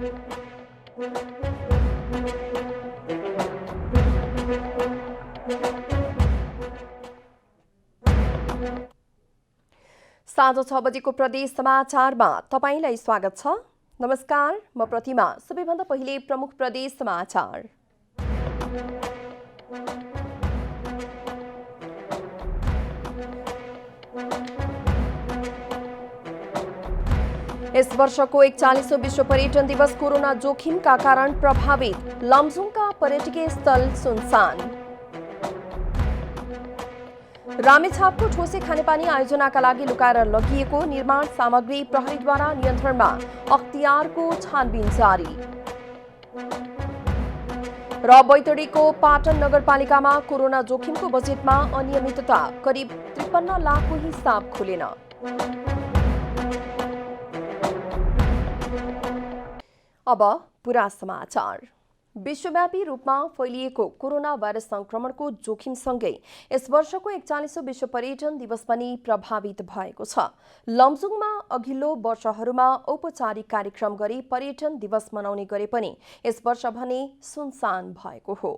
साँझ 6 बजेको प्रदेश समाचारमा तपाईंलाई स्वागत छ। नमस्कार, म प्रतिमा। सबैभन्दा पहिले प्रमुख प्रदेश समाचार। यस वर्षको 41औं विश्व पर्यटन दिवस कोरोना जोखिमका कारण प्रभावित, लमजुङका पर्यटकीय स्थल सुनसान। रामेछापको ठोसे खानेपानी आयोजनाका लागि लुकाएर लगिएको निर्माण सामग्री प्रहरीद्वारा नियन्त्रणमा, अख्तियारको छानबिन जारी। र बैतडीको पाटन नगरपालिकामा कोरोना जोखिमको बजेटमा अनियमितता, करिब 53 लाखको हिसाब खुलेन। अब पूरा समाचार। विश्वव्यापी रूपमा फैलिएको कोरोना भाइरस संक्रमणको जोखिमसँगै यस वर्षको 41औं विश्व पर्यटन दिवस पनि प्रभावित भएको छ। लमजुङमा अघिल्लो वर्षहरूमा औपचारिक कार्यक्रम गरी पर्यटन दिवस मनाउने गरे पनि यस वर्ष भने सुनसान भएको हो।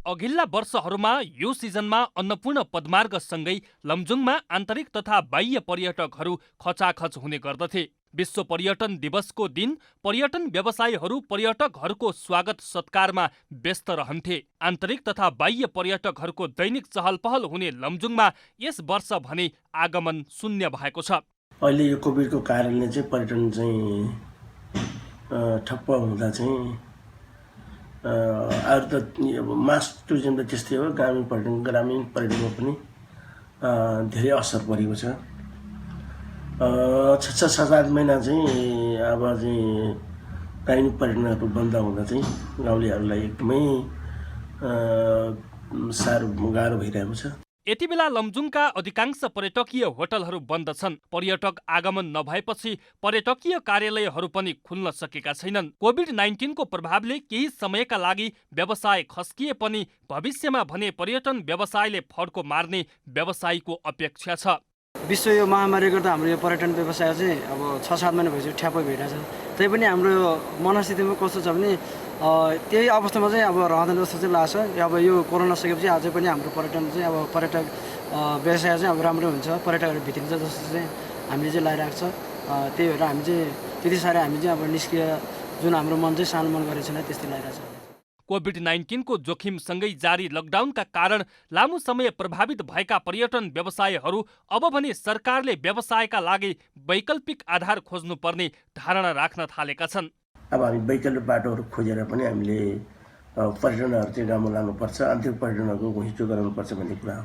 अघिल्ला वर्षहरूमा यो सिजनमा अन्नपूर्ण पदमार्गसँगै लमजुङमा आन्तरिक तथा बाह्य पर्यटकहरू खचाखच हुने गर्दथे। विश्व पर्यटन दिवसको दिन पर्यटन व्यवसायीहरू पर्यटकहरूको स्वागत सत्कारमा व्यस्त रहन्थे। आन्तरिक तथा बाह्य पर्यटकहरूको दैनिक चहल पहल हुने लमजुङमा यस वर्ष भने आगमन शून्य भएको छ। अहिले यो कोभिडको कारणले चाहिँ पर्यटन चाहिँ ठप्प हुँदा चाहिँ अरू त मास टुरिज्म त त्यस्तै हो, ग्रामीण पर्यटनमा पनि धेरै असर परेको छ। 6-7 महिना चाहिँ अब चाहिँ ग्रामीण पर्यटनहरू बन्द हुँदा चाहिँ गाउँलेहरूलाई एकदमै गाह्रो भइरहेको छ। यति बेला लमजुङका अधिकांश पर्यटकीय होटलहरू बन्द छन्। पर्यटक आगमन नभएपछि पर्यटकीय कार्यालयहरू पनि खुल्न सकेका छैनन्। कोभिड-19 को प्रभावले केही समयका लागि व्यवसाय खस्किए पनि भविष्यमा भने पर्यटन व्यवसायले फड्को मार्ने व्यवसायीको अपेक्षा छ। विश्व यो महामारीले गर्दा हाम्रो यो पर्यटन व्यवसाय चाहिँ अब 6-7 महिना भइसक्यो ठ्याप्पै भइरहेछ। त्यही पनि हाम्रो मनस्थितिमा कस्तो छ भने त्यही अवस्थामा चाहिँ अब रहँदैन जस्तो चाहिँ लाग्छ। अब यो कोरोना सकेपछि अझै पनि हाम्रो पर्यटन चाहिँ अब पर्यटक व्यवसाय चाहिँ अब राम्रो हुन्छ, पर्यटकहरू भित्रिन्छ जस्तो चाहिँ हामीले चाहिँ लागिरहेको छ। त्यही भएर हामी चाहिँ त्यति साह्रै हामी चाहिँ अब निष्क्रिय, जुन हाम्रो मन चाहिँ सानो मन गरेको छैन त्यस्तै लागिरहेको छ। कोभिड-19 को जोखिमसँगै जारी लकडाउनका कारण लामो समय प्रभावित भएका पर्यटन व्यवसायहरू अब भने सरकारले व्यवसायका लागि वैकल्पिक आधार खोज्नुपर्ने धारणा राख्न थालेका छन्। अब हामी वैकल्पिक बाटोहरू खोजेर पनि हामीले पर्यटनहरू चाहिँ गाउँमा लानुपर्छ, आन्तरिक पर्यटनहरूको घोषित गराउनुपर्छ भन्ने कुरा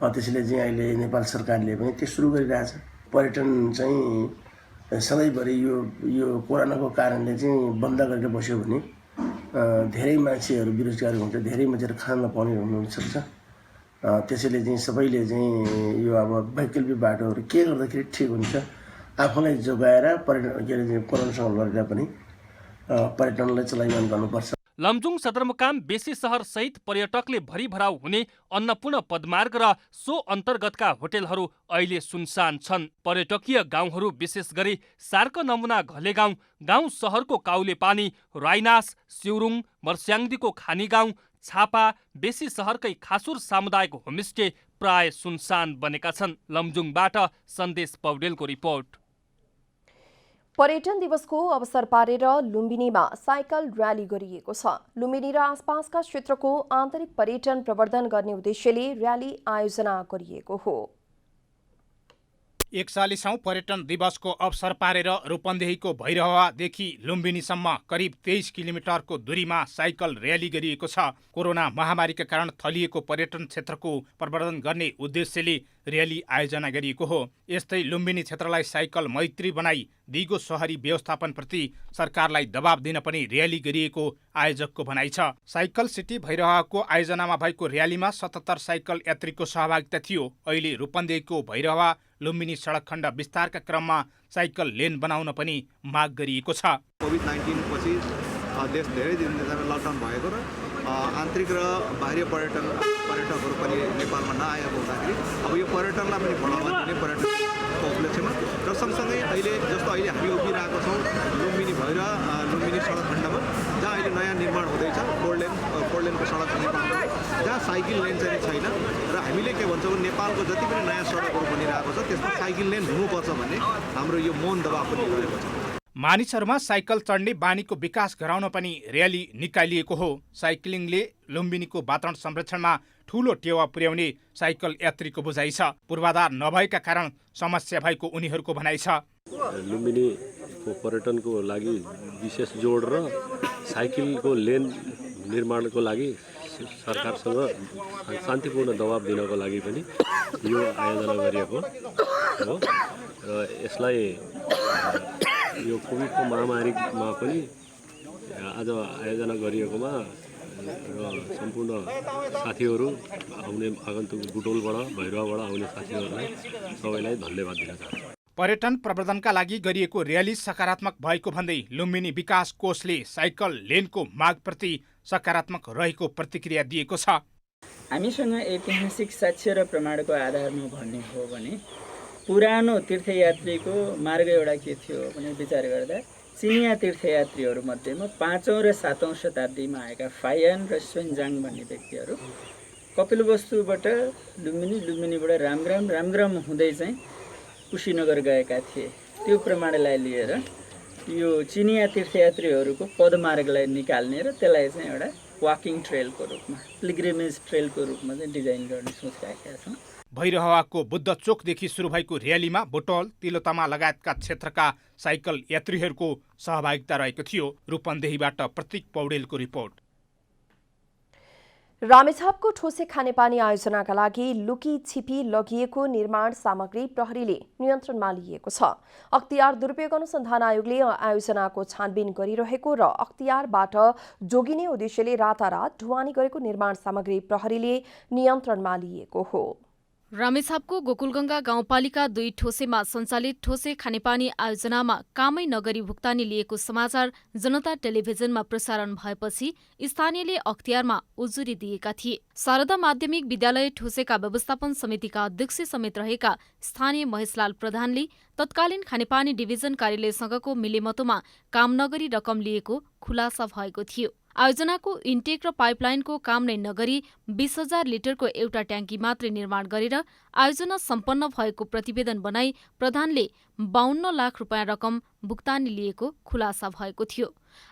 हो। त्यसैले चाहिँ अहिले नेपाल सरकारले पनि त्यो सुरु गरिरहेछ। पर्यटन चाहिँ सधैँभरि यो कोरोनाको कारणले चाहिँ बन्द गरेर बस्यो भने धेरै मान्छेहरू बेरोजगार हुन्छ, धेरै मान्छेहरू खान नपाउने हुनसक्छ। त्यसैले चाहिँ सबैले चाहिँ यो अब वैकल्पिक बाटोहरू के गर्दाखेरि ठिक हुन्छ, आफूलाई जोगाएर कोरोनासँग लडेर पनि पर्यटनलाई चलायमान गर्नुपर्छ। लमजुङ सदरमुकाम बेसी सहर सहित पर्यटकले भरिभराउ हुने अन्नपूर्ण पदमार्ग र सो अन्तर्गतका होटेलहरू अहिले सुनसान छन्। पर्यटकीय गाउँहरू विशेष गरी सार्क नमुना घलेगाउँ, गाउँ सहरको काउलेपानी, राइनास, सिउरुङ, मर्स्याङ्दीको खानी गाउँ, छापा, बेसी सहरकै खासुर सामुदायिक होमस्टे प्राय सुनसान बनेका छन्। लमजुङबाट सन्देश पौडेलको रिपोर्ट। पर्यटन दिवसको अवसर पारेर लुम्बिनीमा साइकल र्याली गरिएको छ। लुम्बिनी र आसपासका क्षेत्रको आन्तरिक पर्यटन प्रवर्धन गर्ने उद्देश्यले र्याली आयोजना गरिएको हो। 41औं पर्यटन दिवसको अवसर पारेर रूपन्देहीको भैरहवादेखि लुम्बिनीसम्म करिब 23 किलोमिटरको दूरीमा साइकल र्याली गरिएको छ। कोरोना महामारीका कारण थलिएको पर्यटन क्षेत्रको प्रवर्धन गर्ने उद्देश्यले र्याली आयोजना गरिएको हो। यस्तै लुम्बिनी क्षेत्रलाई साइकल मैत्री बनाई दिगो शहरी व्यवस्थापनप्रति सरकारलाई दबाब दिन पनि र्याली गरिएको आयोजकको भनाइ छ। साइकल सिटी भैरहवाको आयोजनामा भएको र्यालीमा 77 साइकल यात्रीको सहभागिता थियो। अहिले रूपन्देहीको भैरहवा लुम्बिनी सडक खण्ड विस्तारका क्रममा साइकल लेन बनाउन पनि माग गरिएको छ। कोभिड-19 पछि देश धेरै दिनसम्म लकडाउन भएको र आन्तरिक र बाह्य पर्यटकहरू पनि नेपालमा नआएको हुँदाखेरि अब यो पर्यटनलाई पनि बढावा दिने पर्यटनको उपलक्ष्यमा र सँगसँगै अहिले हामी उभिरहेको छौँ भैरवा लुम्बिनी सडक खण्डमा जहाँ अहिले नयाँ निर्माण हुँदैछ फोर लेनको सडक निर्माण हुँदैछ, जहाँ साइकल लेन चाहिँ छैन र हामीले के भन्छौँ नेपालको जति पनि नयाँ सडकहरू बनिरहेको छ त्यसमा साइकल लेन हुनुपर्छ भन्ने हाम्रो यो मौन दबाव पनि रहेको छ। मानिसहरूमा साइकल चढ्ने बानीको विकास गराउन पनि र्याली निकालिएको हो। साइक्लिङले लुम्बिनीको वातावरण संरक्षणमा ठूलो टेवा पुर्याउने साइकल यात्रीको बुझाइ छ। पूर्वाधार नभएका कारण समस्या भएको उनीहरूको भनाइ छ। लुम्बिनीको पर्यटनको लागि विशेष जोड र साइकलको लेन निर्माणको लागि सरकारसँग शान्तिपूर्ण दबाब दिनको लागि पनि यो आयोजना गरिएको हो र यसलाई यो कोभिडको महामारीमा पनि आज आयोजना गरिएकोमा र सम्पूर्ण साथीहरू आउने आगन्तुक बुटोलबाट भैरवाबाट आउने साथीहरूलाई सबैलाई धन्यवाद दिन चाहन्छु। पर्यटन प्रवर्धनका लागि गरिएको र्याली सकारात्मक भएको भन्दै लुम्बिनी विकास कोषले साइकल लेनको मागप्रति सकारात्मक रहेको प्रतिक्रिया दिएको छ। हामीसँग ऐतिहासिक साक्ष्य र प्रमाणको आधारमा भन्ने हो भने पुरानो तीर्थयात्रीको मार्ग एउटा के थियो भने विचार गर्दा चिनिया तीर्थयात्रीहरू मध्येमा 5औं र 7औं शताब्दीमा आएका फायान र स्वेन्जाङ भन्ने व्यक्तिहरू कपिलवस्तुबाट लुम्बिनीबाट रामग्राम हुँदै चाहिँ कुशीनगर गएका थिए। त्यो प्रमाणलाई लिएर यो चिनिया तीर्थयात्रीहरूको पदमार्गलाई निकाल्ने र त्यसलाई चाहिँ एउटा वाकिङ ट्रेलको रूपमा पिलग्रिमेज ट्रेलको रूपमा चाहिँ डिजाइन गर्ने सोच राखेका छौँ। भैरहवाको बुद्ध चोकदेखि सुरु भएको र्यालीमा बुटोल तिलोतमा लगायतका क्षेत्रका साइकल यात्रीहरूको सहभागिता रहेको थियो। रूपन्देहीबाट प्रतीक पौडेलको रिपोर्ट। रामेछापको ठोसे खानेपानी आयोजनाका लागि लुकी छिपी लगिएको निर्माण सामग्री प्रहरीले नियन्त्रणमा लिएको छ। अख्तियार दुरुपयोग अनुसन्धान आयोगले आयोजनाको छानबिन गरिरहेको र अख्तियारबाट जोगिने उद्देश्यले रातारात ढुवानी गरेको निर्माण सामग्री प्रहरीले नियन्त्रणमा लिएको हो। रामेछापको गोकुलगंगा गाउँपालिका 2 ठोसेमा सञ्चालित ठोसे खानेपानी आयोजनामा कामै नगरी भुक्तानी लिएको समाचार जनता टेलिभिजनमा प्रसारण भएपछि स्थानीयले अख्तियारमा उजुरी दिएका थिए। शारदा माध्यमिक विद्यालय ठोसेका व्यवस्थापन समितिका अध्यक्ष समेत रहेका स्थानीय महेशलाल प्रधानले तत्कालीन खानेपानी डिभिजन कार्यालयसँगको मिलेमतोमा काम नगरी रकम लिएको खुलासा भएको थियो। आयोजनाको इन्टेक र पाइपलाइनको काम नै नगरी 20,000 लिटरको एउटा ट्याङ्की मात्रै निर्माण गरेर आयोजना सम्पन्न भएको प्रतिवेदन बनाई प्रधानले 52 लाख रुपियाँ रकम भुक्तानी लिएको खुलासा भएको थियो।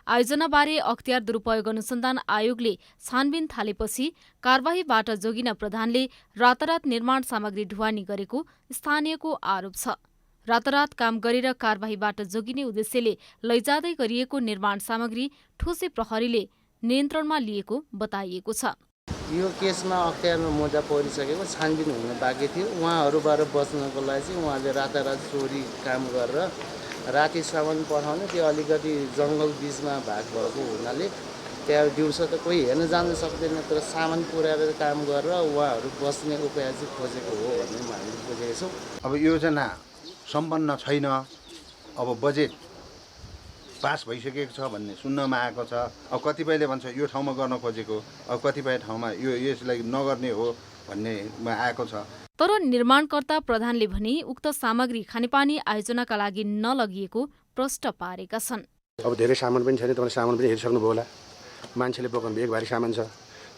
आयोजनाबारे अख्तियार दुरुपयोग अनुसन्धान आयोगले छानबिन थालेपछि कारबाहीबाट जोगिन प्रधानले रातारात निर्माण सामग्री ढुवानी गरेको स्थानीयको आरोप छ। रातारात काम गरेर कारबाहीबाट जोगिने उद्देश्यले लैजाँदै गरिएको निर्माण सामग्री ठोसे प्रहरीले नियन्त्रणमा लिएको बताइएको छ। यो केसमा अख्तियारमा मुद्दा परिसकेको छानबिन हुन बाँकी थियो। उहाँहरूबाट बच्नको लागि चाहिँ उहाँले रातारात चोरी काम गरेर रातिसम्म पठाउने, त्यो अलिकति जङ्गल बिचमा भाग भएको हुनाले त्यहाँ दिउँसो त कोही हेर्न जान सक्दैन, तर सामान पुर्याएर काम गरेर उहाँहरू बस्ने उपाय चाहिँ खोजेको हो भन्ने हामीले बुझेको छौँ। अब योजना सम्पन्न छैन, अब बजेट पास भइसकेको छ भन्ने सुन्नमा आएको छ। अब कतिपयले भन्छ यो ठाउँमा गर्न खोजेको, अब कतिपय ठाउँमा यसलाई नगर्ने हो भन्नेमा आएको छ। तर निर्माणकर्ता प्रधानले भने उक्त सामग्री खानेपानी आयोजनाका लागि नलगिएको प्रश्न पारेका छन्। अब धेरै सामान पनि छैन, तपाईँले सामान पनि हेरिसक्नुभयो होला। मान्छेले बोकाउनु भएको भारी सामान छ,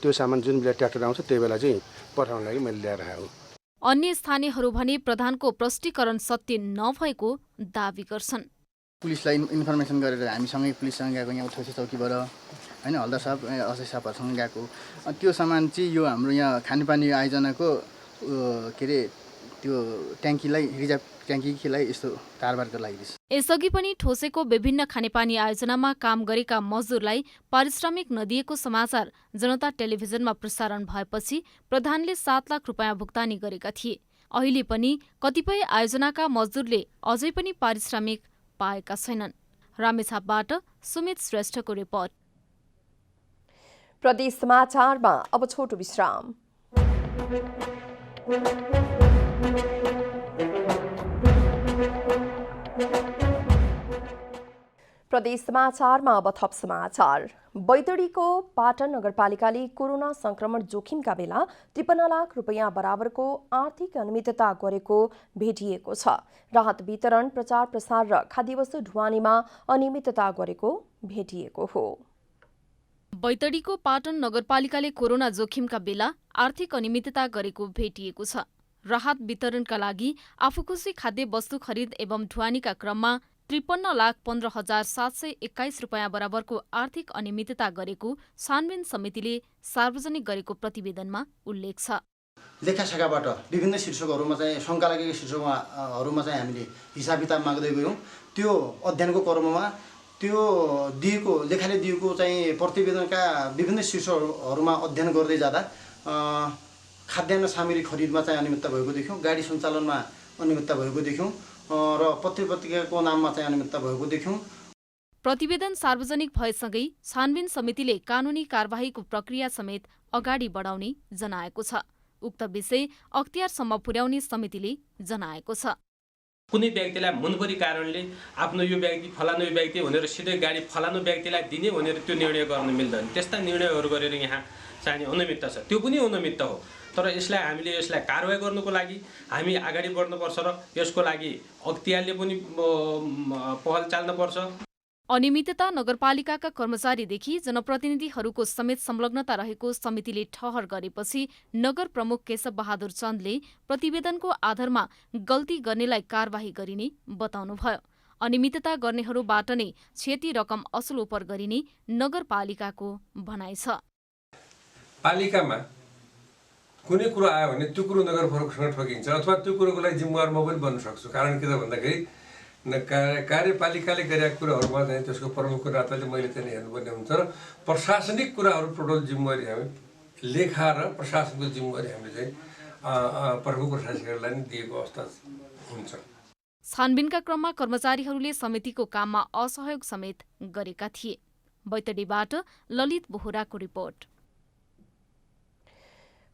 त्यो सामान जुन बेला ट्र्याक्टर आउँछ त्यही बेला चाहिँ पठाउन लागि मैले ल्याएर आएको। अन्य स्थानीयहरू भने प्रधानको प्रष्टीकरण सत्य नभएको दावी गर्छन्। पुलिसलाई इन्फर्मेसन गरेर हामीसँगै पुलिससँग गएको, यहाँ ठोसे चौकीबाट होइन, हल्दार साहब असै साहबहरूसँग गएको। त्यो सामान चाहिँ यो हाम्रो यहाँ खानेपानी आयोजनाको के अरे त्यो ट्याङ्कीलाई रिजर्भ ट्याङ्कीलाई यस्तो कारबारको लागि। यसअघि पनि ठोसेको विभिन्न खानेपानी आयोजनामा काम गरेका मजदुरलाई पारिश्रमिक नदिएको समाचार जनता टेलिभिजनमा प्रसारण भएपछि प्रधानले 7 लाख रुपियाँ भुक्तानी गरेका थिए। अहिले पनि कतिपय आयोजनाका मजदुरले अझै पनि पारिश्रमिक पाएका छैनन्। रामेछापबाट सुमित श्रेष्ठको रिपोर्ट। प्रदेश समाचारमा अब छोटो विश्राम। प्रदेश समाचारमा अब थप समाचार। बैतडीको पाटन नगरपालिकाले कोरोना संक्रमण जोखिमका बेला 53 लाख रुपैयाँ बराबरको आर्थिक अनियमितता गरेको भेटिएको छ। राहत वितरण, प्रचार प्रसार र खाद्यवस्तु ढुवानीमा अनियमितता गरेको भेटिएको हो। बैतडीको पाटन नगरपालिकाले कोरोना जोखिमका बेला आर्थिक अनियमितता गरेको भेटिएको छ। राहत वितरणका लागि आफूखुसी खाद्य वस्तु खरिद एवं ढुवानीका क्रममा 53,15,721 रुपैयाँ बराबरको आर्थिक अनियमितता गरेको छानबिन समितिले सार्वजनिक गरेको प्रतिवेदनमा उल्लेख छ। लेखाशाखाबाट विभिन्न शीर्षकहरूमा चाहिँ शङ्का लागेको शीर्षकहरूमा चाहिँ हामीले हिसाब किताब माग्दै गयौँ। त्यो अध्ययनको क्रममा त्यो दिएको लेखाले दिएको चाहिँ प्रतिवेदनका विभिन्न शीर्षकहरूमा अध्ययन गर्दै जाँदा खाद्यान्न सामग्री खरिदमा चाहिँ अनियमितता भएको देख्यौँ, गाडी सञ्चालनमा अनियमितता भएको देख्यौँ र पत्रिकाको नाममा चाहिँ अनियमितता भएको देख्यौँ। प्रतिवेदन सार्वजनिक भएसँगै छानबिन समितिले कानुनी कारबाहीको प्रक्रिया समेत अगाडि बढाउने जनाएको छ। उक्त विषय अख्तियारसम्म पुर्याउने समितिले जनाएको छ। कुनै व्यक्तिलाई मनपरी कारणले आफ्नो यो व्यक्ति फलानु व्यक्ति भनेर सिधै गाडी फलानु व्यक्तिलाई दिने भनेर त्यो निर्णय गर्न मिल्दैन। त्यस्ता निर्णयहरू गरेर यहाँ चाहिने अनियमितता छ, त्यो पनि अनियमितता हो। तर हामीले यसलाई कारवाही गर्नुको लागि हामी अगाडि बढ्नुपर्छ र यसको लागि अख्तियारले पनि पहल चाल्नुपर्छ। अनियमितता नगरपालिकाका कर्मचारीदेखि जनप्रतिनिधिहरूको समेत संलग्नता रहेको समितिले ठहर गरेपछि नगर प्रमुख केशव बहादुर चन्दले प्रतिवेदनको आधारमा गल्ती गर्नेलाई कारबाही गरिने बताउनुभयो। अनियमितता गर्नेहरूबाट नै क्षति रकम असुल उपर गरिने नगरपालिकाको भनाइ छ। पालिकामा कुनै कुरो आयो भने त्यो कुरो नगर प्रमुखसँग ठोकिन्छ अथवा त्यो कुरोको लागि जिम्मेवार म पनि बन्न सक्छु। कारण के त भन्दाखेरि कार्यपालिकाले गरेका कुराहरूमा चाहिँ त्यसको प्रमुखको नाताले मैले चाहिँ हेर्नुपर्ने हुन्छ र प्रशासनिक कुराहरू टोटल जिम्मेवारी हामी लेखा र प्रशासनको जिम्मेवारी हामीले चाहिँ प्रमुख प्रशासकलाई नै दिएको अवस्था हुन्छ। छानबिनका क्रममा कर्मचारीहरूले समितिको काममा असहयोग समेत गरेका थिए। बैतडीबाट ललित बोहराको रिपोर्ट।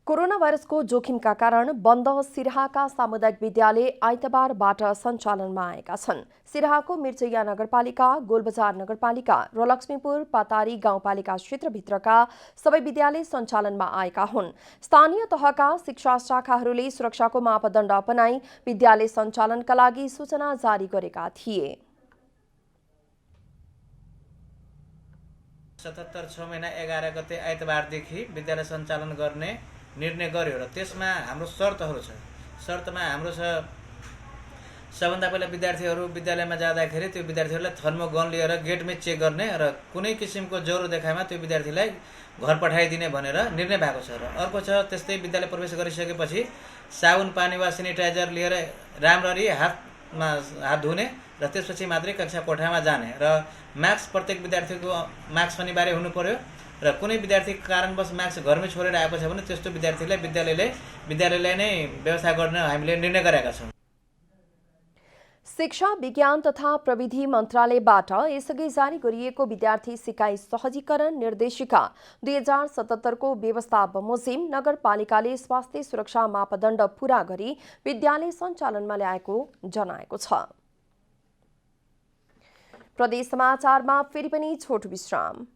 कोरोना भाइरसको जोखिमका कारण बन्द सिराहाका सामुदायिक विद्यालय आइतबारबाट सञ्चालनमा आएका छन्। सिराहाको मिर्चैया नगरपालिका, गोलबजार नगरपालिका र लक्ष्मीपुर पातारी गाउँपालिका क्षेत्रभित्रका सबै विद्यालय सञ्चालनमा आएका हुन्। स्थानीय तहका शिक्षा शाखाहरूले सुरक्षाको मापदण्ड अपनाई विद्यालय सञ्चालनका लागि सूचना जारी गरेका थिए। 77 6 महिना 11 गते आइतबारदेखि विद्यालय सञ्चालन गर्ने निर्णय गर्यो र त्यसमा हाम्रो शर्तहरू छ। शर्तमा हाम्रो छ सबभन्दा पहिला विद्यार्थीहरू विद्यालयमा जाँदाखेरि त्यो विद्यार्थीहरूलाई थर्मोगन लिएर गेटमै चेक गर्ने र कुनै किसिमको ज्वरो देखाएमा त्यो विद्यार्थीलाई घर पठाइदिने भनेर निर्णय भएको छ। र अर्को छ त्यस्तै विद्यालय प्रवेश गरिसकेपछि साबुन पानी वा सेनिटाइजर लिएर राम्ररी हातमा हात धुने र त्यसपछि मात्रै कक्षा कोठामा जाने र मास्क प्रत्येक विद्यार्थीको मास्क अनिवार्य हुनु पर्यो र कुनै विद्यार्थी कारणवश मास्क घरमै छोडेर आएको छ भने त्यस्तो विद्यार्थीलाई विद्यालयले नै व्यवस्था गर्न हामीले निर्णय गरेका छौँ। शिक्षा विज्ञान तथा प्रविधि मन्त्रालयबाट यसअघि जारी गरिएको विद्यार्थी सिकाइ सहजीकरण निर्देशिका 2077 को व्यवस्था बमोजिम नगरपालिकाले स्वास्थ्य सुरक्षा मापदण्ड पूरा गरी विद्यालय सञ्चालनमा ल्याएको जनाएको छ। प्रदेश समाचारमा फेरि पनि छोटो विश्राम।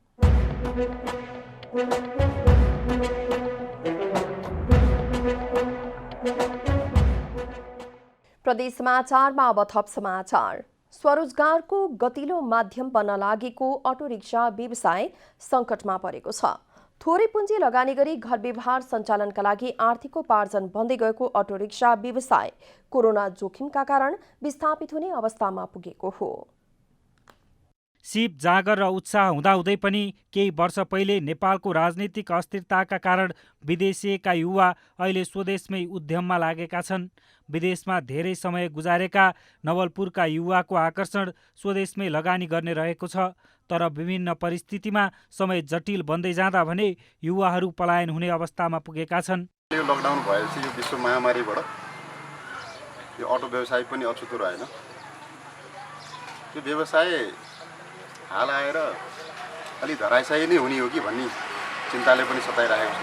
प्रदेश समाचारमा अब थप समाचार। स्वरोजगारको गतिलो माध्यम बन्न लागेको अटो रिक्सा व्यवसाय सङ्कटमा परेको छ। थोरै पुँजी लगानी गरी घर व्यवहार सञ्चालनका लागि आर्थिकोपार्जन बन्दै गएको अटो रिक्सा व्यवसाय कोरोना जोखिमका कारण विस्थापित हुने अवस्थामा पुगेको हो। सिप जाँगर र उत्साह हुँदाहुँदै पनि केही वर्ष पहिले नेपालको राजनीतिक अस्थिरताका कारण विदेशिएका युवा अहिले स्वदेशमै उद्यममा लागेका छन्। विदेशमा धेरै समय गुजारेका नवलपुरका युवाको आकर्षण स्वदेशमै लगानी गर्ने रहेको छ। तर विभिन्न परिस्थितिमा समय जटिल बन्दै जाँदा भने युवाहरू पलायन हुने अवस्थामा पुगेका छन्। यो लकडाउन भएपछि यो विश्व महामारीबाट यो अटो व्यवसाय पनि अछुतो रहेन। यो व्यवसाय हाल आएर अलि धराशायी नै हुने हो कि भन्ने चिन्ताले पनि सताइरहेको छ।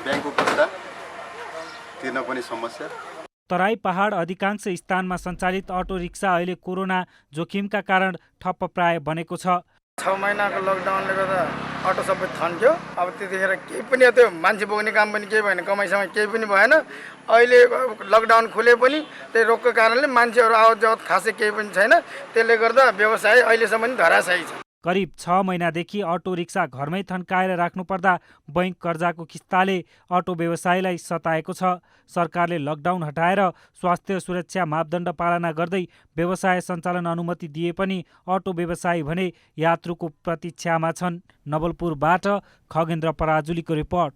ब्याङ्कको किस्ता तिर्न पनि समस्या, तराई पहाड अधिकांश स्थानमा सञ्चालित अटो रिक्सा अहिले कोरोना जोखिमका कारण ठप्प प्राय बनेको छ। 6 महिनाको लकडाउनले गर्दा अटो सबै थन्क्यो। अब त्यतिखेर केही पनि त्यो मान्छे बोक्ने काम पनि केही भएन, कमाइसँग केही पनि भएन। अहिले लकडाउन खुले पनि त्यही रोगको कारणले मान्छेहरू आवत जावत खासै केही पनि छैन। त्यसले गर्दा व्यवसाय अहिलेसम्म पनि धराशायी छ। करिब 6 महिनादेखि अटो रिक्सा घरमै थन्काएर राख्नुपर्दा बैंक कर्जाको किस्ताले अटो व्यवसायलाई सताएको छ। सरकारले लकडाउन हटाएर स्वास्थ्य सुरक्षा मापदण्ड पालना गर्दै व्यवसाय सञ्चालन अनुमति दिए पनि अटो व्यवसायी भने यात्रुको प्रतीक्षामा छन्। नवलपुरबाट खगेन्द्र पराजुलीको रिपोर्ट।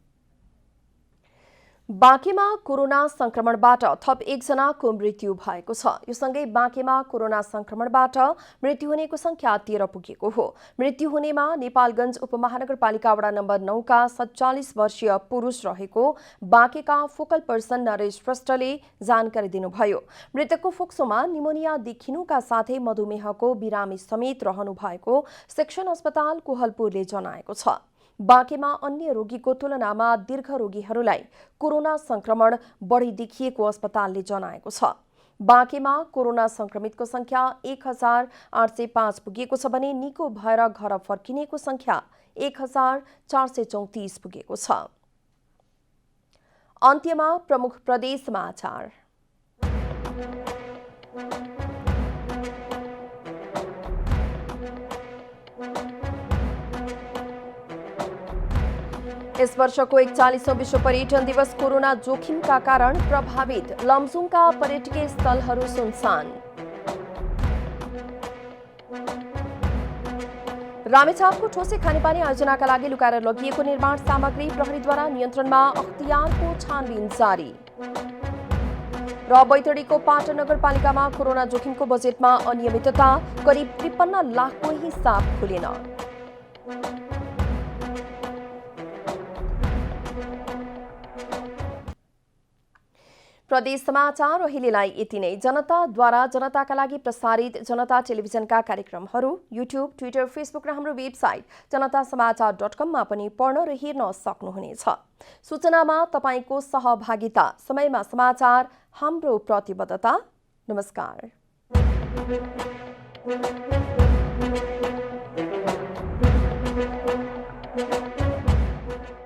बाँकेमा कोरोना संक्रमणबाट थप 1 जनाको मृत्यु भएको छ। यो सँगै बाँकेमा कोरोना संक्रमणबाट मृत्यु हुनेको संख्या 13 पुगेको हो। मृत्यु हुनेमा नेपालगञ्ज उपमहानगरपालिका वडा नम्बर 9 का 47 वर्षीय पुरुष रहेको बाँकेका फोकल पर्सन नरेश प्रष्टले जानकारी दिनुभयो। मृतकको फोक्सोमा निमोनिया देखिनुका साथै मधुमेहको बिरामी समेत रहनु भएको सेक्सन अस्पताल कोहलपुरले जनाएको छ। बाँकेमा अन्य रोगीको तुलनामा दीर्घ रोगीहरूलाई कोरोना संक्रमण बढी देखिएको अस्पतालले जनाएको छ। बाँकेमा कोरोना संक्रमितको संख्या 1805 पुगेको छ भने निको भएर घर फर्किनेको संख्या 1434 पुगेको छ। अन्त्यमा प्रमुख प्रदेश समाचार। इस वर्षको 41औं विश्व पर्यटन दिवस कोरोना जोखिमका कारण प्रभावित, लमजुङका पर्यटकीय स्थलहरू सुनसान। रामेछापको ठोसे खानेपानी आयोजनाका लागि लुकाएर लगिएको निर्माण सामग्री प्रहरीद्वारा नियन्त्रणमा, अख्तियारको छानबिन जारी। र बैतडीको पाटन नगरपालिकामा कोरोना जोखिमको बजेटमा अनियमितता, करिब 53 लाखको हिसाब खुलेन। प्रदेश समाचार अहिलेलाई यति नै। जनताद्वारा जनताका लागि प्रसारित जनता टेलिभिजनका कार्यक्रमहरू युट्युब, ट्विटर, फेसबुक र हाम्रो वेबसाइट जनतासमाचार.com मा पनि पढ्न र हेर्न सक्नुहुनेछ। सूचनामा तपाईको सहभागिता, समयमा समाचार हाम्रो प्रतिबद्धता। नमस्कार।